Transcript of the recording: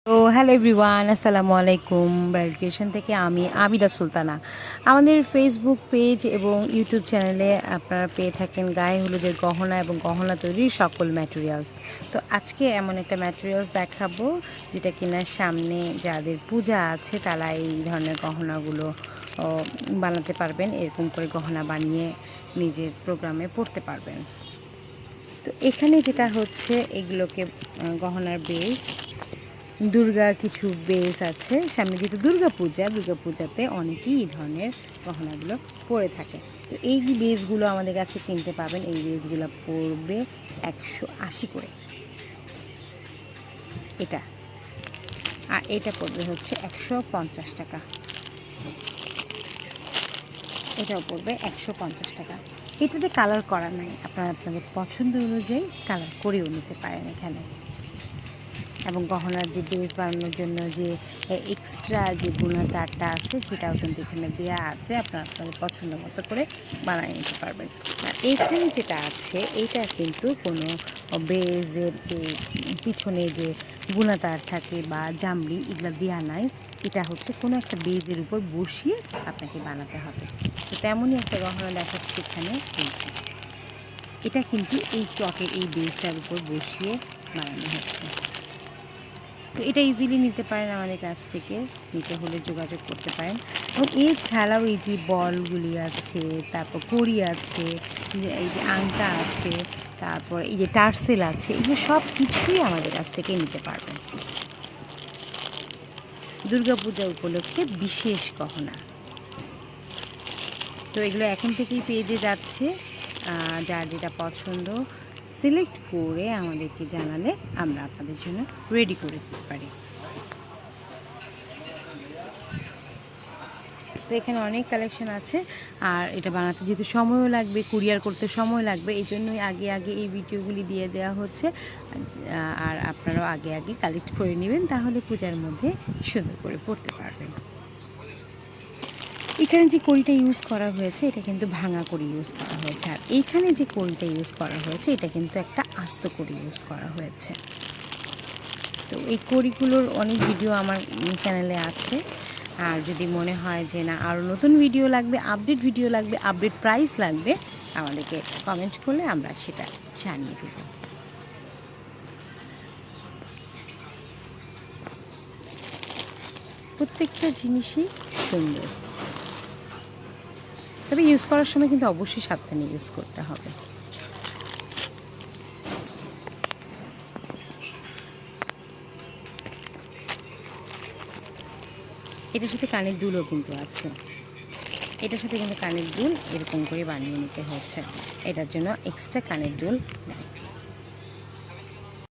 তো hello everyone, আসসালামু আলাইকুম। ব্রাইডক্রিয়েশন থেকে আমি আবিদা সুলতানা। আমাদের ফেসবুক পেজ এবং ইউটিউব চ্যানেলে আপনারা পেয়ে থাকেন গায়ে হলুদের গহনা এবং গহনা তৈরির সকল ম্যাটেরিয়ালস। তো আজকে এমন একটা ম্যাটেরিয়ালস দেখাবো যেটা কিনা সামনে যাদের পূজা আছে তারা এই ধরনের গহনাগুলো বানাতে পারবেন। এরকম করে গহনা বানিয়ে নিজের প্রোগ্রামে পড়তে পারবেন। তো এখানে যেটা হচ্ছে এগুলোকে গহনার বেস, দুর্গার কিছু বেস আছে সামনে, যেহেতু দুর্গাপূজাতে অনেকেই এই ধরনের গহনাগুলো পরে থাকে। তো এই বেসগুলো আমাদের কাছে কিনতে পাবেন। এই বেসগুলো পড়বে 180 করে এটা, আর এটা পড়বে হচ্ছে 150 টাকা। এটাও পড়বে 150 টাকা। এটাতে কালার করা নাই, আপনারা আপনাদের পছন্দ অনুযায়ী কালার করেও নিতে পারেন এখানে। এবং গহনার যে বেস বানানোর জন্য যে এক্সট্রা যে বুনা তারটা আছে সেটাও কিন্তু এখানে দেওয়া আছে, আপনারা আপনাদের পছন্দ মতো করে বানিয়ে নিতে পারবেন। আর এইখানে যেটা আছে এইটা কিন্তু কোনো বেজের যে পিছনে যে বুনা তার থাকে বা জামরি এগুলো দেওয়া নাই। এটা হচ্ছে কোনো একটা বেজের উপর বসিয়ে আপনাকে বানাতে হবে। তো তেমনই একটা গহনা দেখাচ্ছি এখানে। এটা কিন্তু এই চটের এই বেজটার উপর বসিয়ে বানানো হচ্ছে। তো এটা ইজিলি নিতে পারেন আমাদের কাছ থেকে, নিতে হলে যোগাযোগ করতে পারেন। এবং এছাড়াও এই যে বলগুলি আছে, তারপর কড়ি আছে, এই যে আংটা আছে, তারপর এই যে টার্সেল আছে, এগুলো সব কিছুই আমাদের কাছ থেকে নিতে পারবেন। দুর্গাপূজা উপলক্ষে বিশেষ গহনা। তো এগুলো এখন থেকেই পেজে যাচ্ছে, যার যেটা পছন্দ সিলেক্ট করে আমাদেরকে জানালে আমরা আপনাদের জন্য রেডি করে দিতে পারি। তো এখানে অনেক কালেকশন আছে, আর এটা বানাতে যেহেতু সময়ও লাগবে, কুরিয়ার করতে সময় লাগবে, এই জন্যই আগে আগে এই ভিডিওগুলি দিয়ে দেওয়া হচ্ছে। আর আপনারাও আগে আগে কালেক্ট করে নেবেন, তাহলে পূজার মধ্যে সুন্দর করে পড়তে পারবেন। এখানে যে কড়িটা ইউজ করা হয়েছে এটা কিন্তু ভাঙা কড়ি ইউজ করা হয়েছে, আর এইখানে যে কড়িটা ইউজ করা হয়েছে এটা কিন্তু একটা আস্ত কড়ি ইউজ করা হয়েছে। তো এই কড়িগুলোর অনেক ভিডিও আমার চ্যানেলে আছে, আর যদি মনে হয় যে না আরও নতুন ভিডিও লাগবে, আপডেট ভিডিও লাগবে, আপডেট প্রাইস লাগবে, আমাদেরকে কমেন্ট করলে আমরা সেটা জানিয়ে দেব। প্রত্যেকটা জিনিসই সুন্দর, তবে ইউজ করার সময় কিন্তু অবশ্যই সাবধানে ইউজ করতে হবে। এটার সাথে কানের দুলও কিন্তু আছে, এটার সাথে কিন্তু কানের দুল এরকম করে বানিয়ে নিতে হচ্ছে, এটার জন্য এক্সট্রা কানের দুল নেয়।